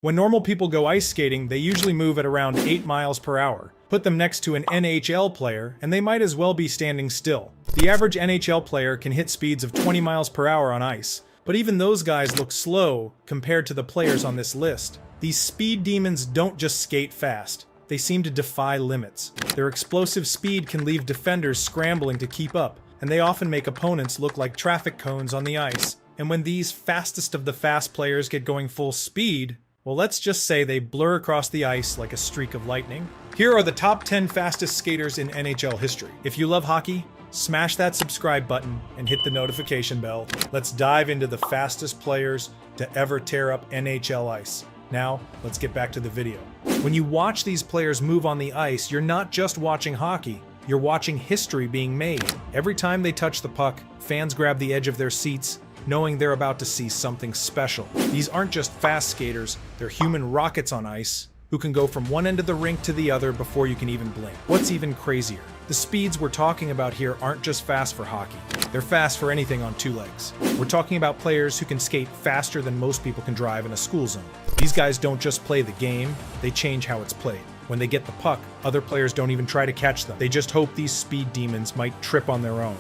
When normal people go ice skating, they usually move at around 8 miles per hour. Put them next to an NHL player, and they might as well be standing still. The average NHL player can hit speeds of 20 miles per hour on ice, but even those guys look slow compared to the players on this list. These speed demons don't just skate fast. They seem to defy limits. Their explosive speed can leave defenders scrambling to keep up, and they often make opponents look like traffic cones on the ice. And when these fastest of the fast players get going full speed, well, let's just say they blur across the ice like a streak of lightning. Here are the top 10 fastest skaters in NHL history. If you love hockey, smash that subscribe button and hit the notification bell. Let's dive into the fastest players to ever tear up NHL ice. Now, let's get back to the video. When you watch these players move on the ice, you're not just watching hockey, you're watching history being made. Every time they touch the puck, fans grab the edge of their seats, knowing they're about to see something special. These aren't just fast skaters, they're human rockets on ice who can go from one end of the rink to the other before you can even blink. What's even crazier, the speeds we're talking about here aren't just fast for hockey. They're fast for anything on two legs. We're talking about players who can skate faster than most people can drive in a school zone. These guys don't just play the game, they change how it's played. When they get the puck, other players don't even try to catch them. They just hope these speed demons might trip on their own.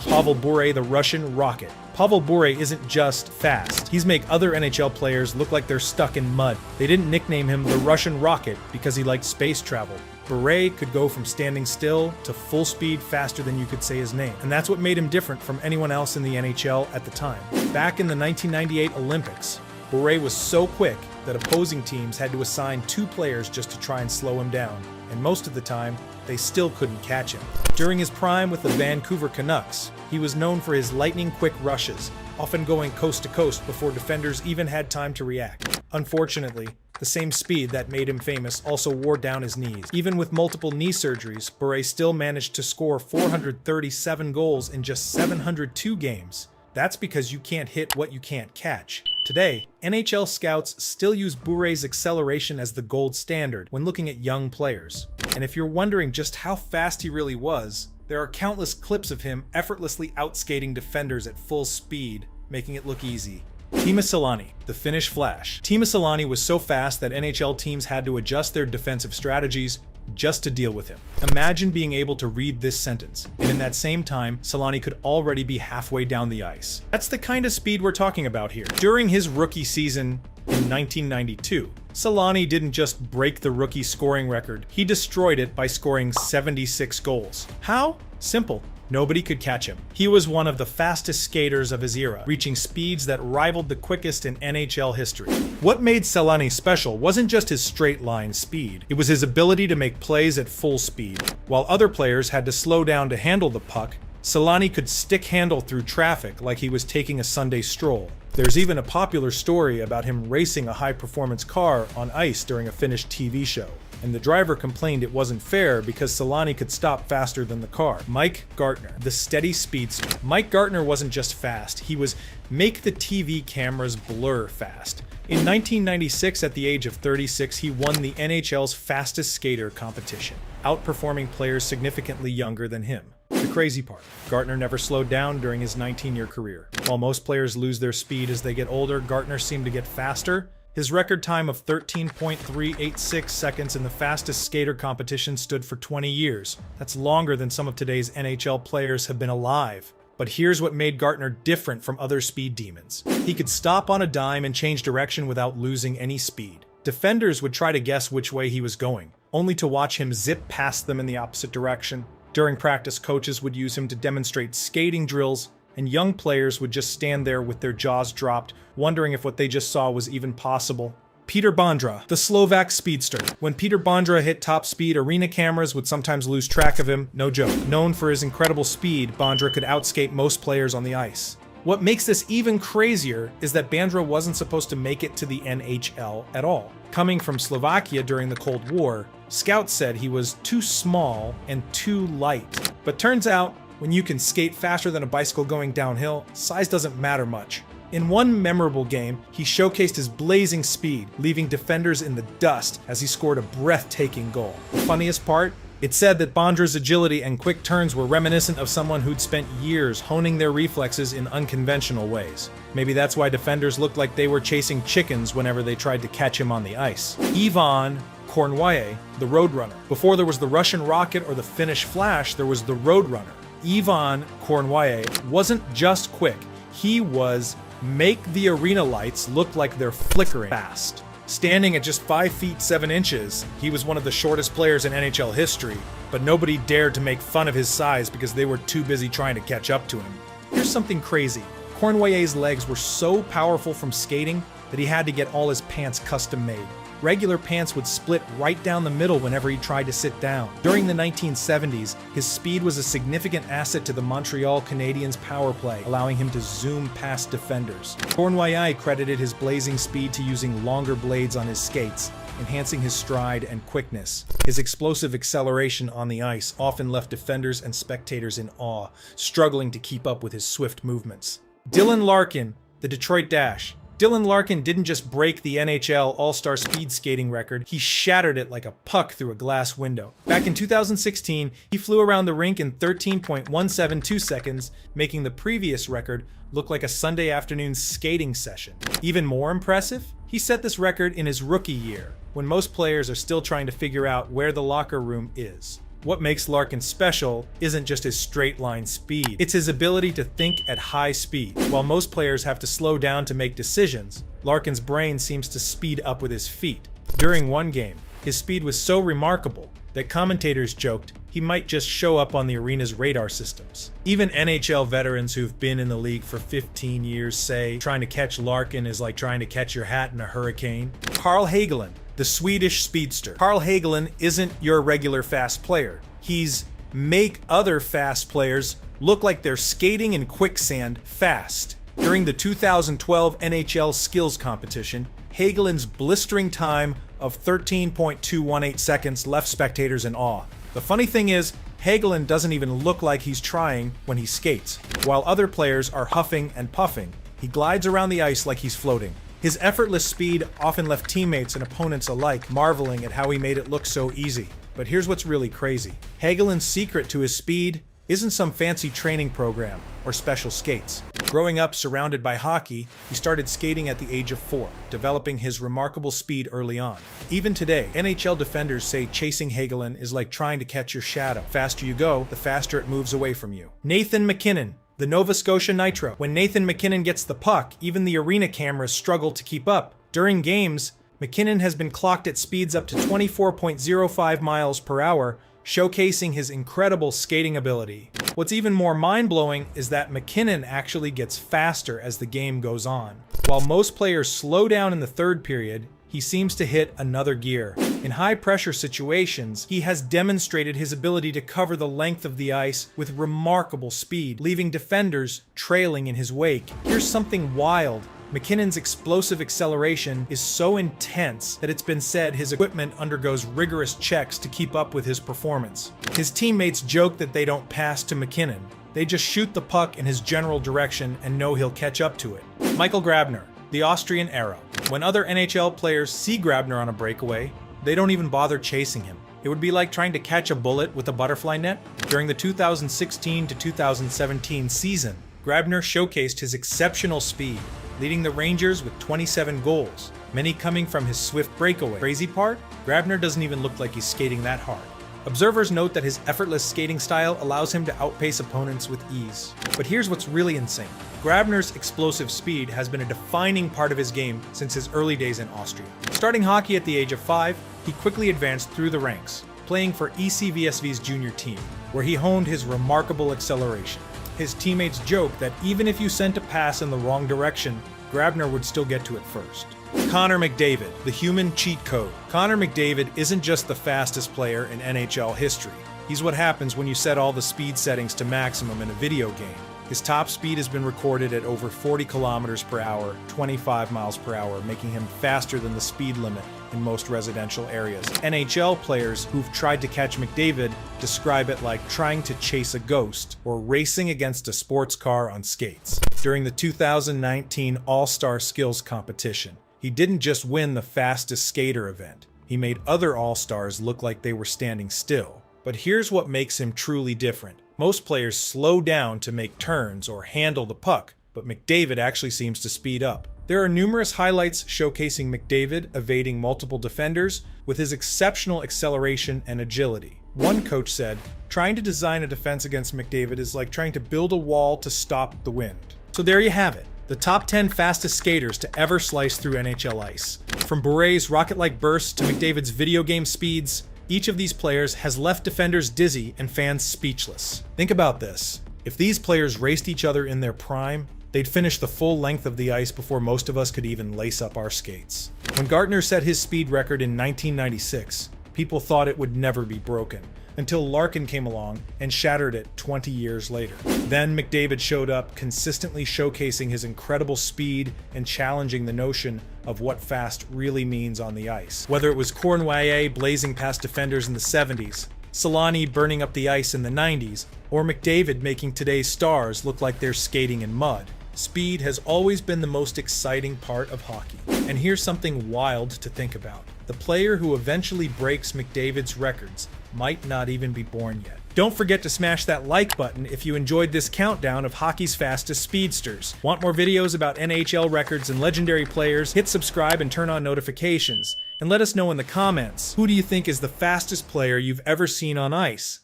Pavel Bure, the Russian Rocket. Pavel Bure isn't just fast. He's make other NHL players look like they're stuck in mud. They didn't nickname him the Russian Rocket because he liked space travel. Bure could go from standing still to full speed faster than you could say his name. And that's what made him different from anyone else in the NHL at the time. Back in the 1998 Olympics, Bure was so quick that opposing teams had to assign 2 players just to try and slow him down. And most of the time, they still couldn't catch him. During his prime with the Vancouver Canucks, he was known for his lightning-quick rushes, often going coast to coast before defenders even had time to react. Unfortunately, the same speed that made him famous also wore down his knees. Even with multiple knee surgeries, Bure still managed to score 437 goals in just 702 games. That's because you can't hit what you can't catch. Today, NHL scouts still use Bure's acceleration as the gold standard when looking at young players. And if you're wondering just how fast he really was, there are countless clips of him effortlessly outskating defenders at full speed, making it look easy. Timo Selanne, the Finnish Flash. Timo Selanne was so fast that NHL teams had to adjust their defensive strategies just to deal with him. Imagine being able to read this sentence, and in that same time, Selanne could already be halfway down the ice. That's the kind of speed we're talking about here. During his rookie season in 1992, Selanne didn't just break the rookie scoring record, he destroyed it by scoring 76 goals. How? Simple. Nobody could catch him. He was one of the fastest skaters of his era, reaching speeds that rivaled the quickest in NHL history. What made Selanne special wasn't just his straight-line speed, it was his ability to make plays at full speed. While other players had to slow down to handle the puck, Selanne could stick handle through traffic like he was taking a Sunday stroll. There's even a popular story about him racing a high-performance car on ice during a Finnish TV show. And the driver complained it wasn't fair because Selanne could stop faster than the car. Mike Gartner, the steady speedster. Mike Gartner wasn't just fast, he was make the TV cameras blur fast. In 1996, at the age of 36, he won the NHL's fastest skater competition, outperforming players significantly younger than him. The crazy part, Gartner never slowed down during his 19-year career. While most players lose their speed as they get older, Gartner seemed to get faster. His record time of 13.386 seconds in the fastest skater competition stood for 20 years. That's longer than some of today's NHL players have been alive. But here's what made Gartner different from other speed demons. He could stop on a dime and change direction without losing any speed. Defenders would try to guess which way he was going, only to watch him zip past them in the opposite direction. During practice, coaches would use him to demonstrate skating drills, and young players would just stand there with their jaws dropped, wondering if what they just saw was even possible. Peter Bondra, the Slovak speedster. When Peter Bondra hit top speed, arena cameras would sometimes lose track of him, no joke. Known for his incredible speed, Bondra could outskate most players on the ice. What makes this even crazier is that Bondra wasn't supposed to make it to the NHL at all. Coming from Slovakia during the Cold War, scouts said he was too small and too light. But turns out, when you can skate faster than a bicycle going downhill, size doesn't matter much. In one memorable game, he showcased his blazing speed, leaving defenders in the dust as he scored a breathtaking goal. The funniest part? It's said that Bondra's agility and quick turns were reminiscent of someone who'd spent years honing their reflexes in unconventional ways. Maybe that's why defenders looked like they were chasing chickens whenever they tried to catch him on the ice. Ivan Kornwaye, the Roadrunner. Before there was the Russian Rocket or the Finnish Flash, there was the Roadrunner. Ivan Kornwaye wasn't just quick, he was make the arena lights look like they're flickering fast. Standing at just 5 feet 7 inches, he was one of the shortest players in NHL history, but nobody dared to make fun of his size because they were too busy trying to catch up to him. Here's something crazy. Kornwaye's legs were so powerful from skating that he had to get all his pants custom made. Regular pants would split right down the middle whenever he tried to sit down. During the 1970s, his speed was a significant asset to the Montreal Canadiens' power play, allowing him to zoom past defenders. Kornwaye credited his blazing speed to using longer blades on his skates, enhancing his stride and quickness. His explosive acceleration on the ice often left defenders and spectators in awe, struggling to keep up with his swift movements. Dylan Larkin, the Detroit Dash. Dylan Larkin didn't just break the NHL All-Star speed skating record, he shattered it like a puck through a glass window. Back in 2016, he flew around the rink in 13.172 seconds, making the previous record look like a Sunday afternoon skating session. Even more impressive? He set this record in his rookie year, when most players are still trying to figure out where the locker room is. What makes Larkin special isn't just his straight-line speed, it's his ability to think at high speed. While most players have to slow down to make decisions, Larkin's brain seems to speed up with his feet. During one game, his speed was so remarkable that commentators joked he might just show up on the arena's radar systems. Even NHL veterans who've been in the league for 15 years say trying to catch Larkin is like trying to catch your hat in a hurricane. Carl Hagelin, the Swedish speedster. Carl Hagelin isn't your regular fast player. He's make other fast players look like they're skating in quicksand fast. During the 2012 NHL skills competition, Hagelin's blistering time of 13.218 seconds left spectators in awe. The funny thing is, Hagelin doesn't even look like he's trying when he skates. While other players are huffing and puffing, he glides around the ice like he's floating. His effortless speed often left teammates and opponents alike marveling at how he made it look so easy. But here's what's really crazy. Hagelin's secret to his speed isn't some fancy training program or special skates. Growing up surrounded by hockey, he started skating at the age of 4, developing his remarkable speed early on. Even today, NHL defenders say chasing Hagelin is like trying to catch your shadow. The faster you go, the faster it moves away from you. Nathan MacKinnon, the Nova Scotia Nitro. When Nathan MacKinnon gets the puck, even the arena cameras struggle to keep up. During games, MacKinnon has been clocked at speeds up to 24.05 miles per hour, showcasing his incredible skating ability. What's even more mind-blowing is that MacKinnon actually gets faster as the game goes on. While most players slow down in the third period, he seems to hit another gear. In high-pressure situations, he has demonstrated his ability to cover the length of the ice with remarkable speed, leaving defenders trailing in his wake. Here's something wild. MacKinnon's explosive acceleration is so intense that it's been said his equipment undergoes rigorous checks to keep up with his performance. His teammates joke that they don't pass to MacKinnon. They just shoot the puck in his general direction and know he'll catch up to it. Michael Grabner, the Austrian Arrow. When other NHL players see Grabner on a breakaway, they don't even bother chasing him. It would be like trying to catch a bullet with a butterfly net. During the 2016 to 2017 season, Grabner showcased his exceptional speed, leading the Rangers with 27 goals, many coming from his swift breakaway. Crazy part? Grabner doesn't even look like he's skating that hard. Observers note that his effortless skating style allows him to outpace opponents with ease. But here's what's really insane. Grabner's explosive speed has been a defining part of his game since his early days in Austria. Starting hockey at the age of 5, he quickly advanced through the ranks, playing for ECVSV's junior team, where he honed his remarkable acceleration. His teammates joke that even if you sent a pass in the wrong direction, Grabner would still get to it first. Connor McDavid, the human cheat code. Connor McDavid isn't just the fastest player in NHL history. He's what happens when you set all the speed settings to maximum in a video game. His top speed has been recorded at over 40 kilometers per hour, 25 miles per hour, making him faster than the speed limit in most residential areas. NHL players who've tried to catch McDavid describe it like trying to chase a ghost or racing against a sports car on skates. During the 2019 All-Star Skills Competition, he didn't just win the fastest skater event, he made other All-Stars look like they were standing still. But here's what makes him truly different. Most players slow down to make turns or handle the puck, but McDavid actually seems to speed up. There are numerous highlights showcasing McDavid evading multiple defenders with his exceptional acceleration and agility. One coach said, "Trying to design a defense against McDavid is like trying to build a wall to stop the wind." So there you have it, the top 10 fastest skaters to ever slice through NHL ice. From Bourré's rocket-like bursts to McDavid's video game speeds, each of these players has left defenders dizzy and fans speechless. Think about this. If these players raced each other in their prime, they'd finish the full length of the ice before most of us could even lace up our skates. When Gartner set his speed record in 1996, people thought it would never be broken, until Larkin came along and shattered it 20 years later. Then McDavid showed up, consistently showcasing his incredible speed and challenging the notion of what fast really means on the ice. Whether it was Cournoyer blazing past defenders in the 70s, Solani burning up the ice in the 90s, or McDavid making today's stars look like they're skating in mud, speed has always been the most exciting part of hockey. And here's something wild to think about. The player who eventually breaks McDavid's records might not even be born yet. Don't forget to smash that like button if you enjoyed this countdown of hockey's fastest speedsters. Want more videos about NHL records and legendary players? Hit subscribe and turn on notifications. And let us know in the comments, who do you think is the fastest player you've ever seen on ice?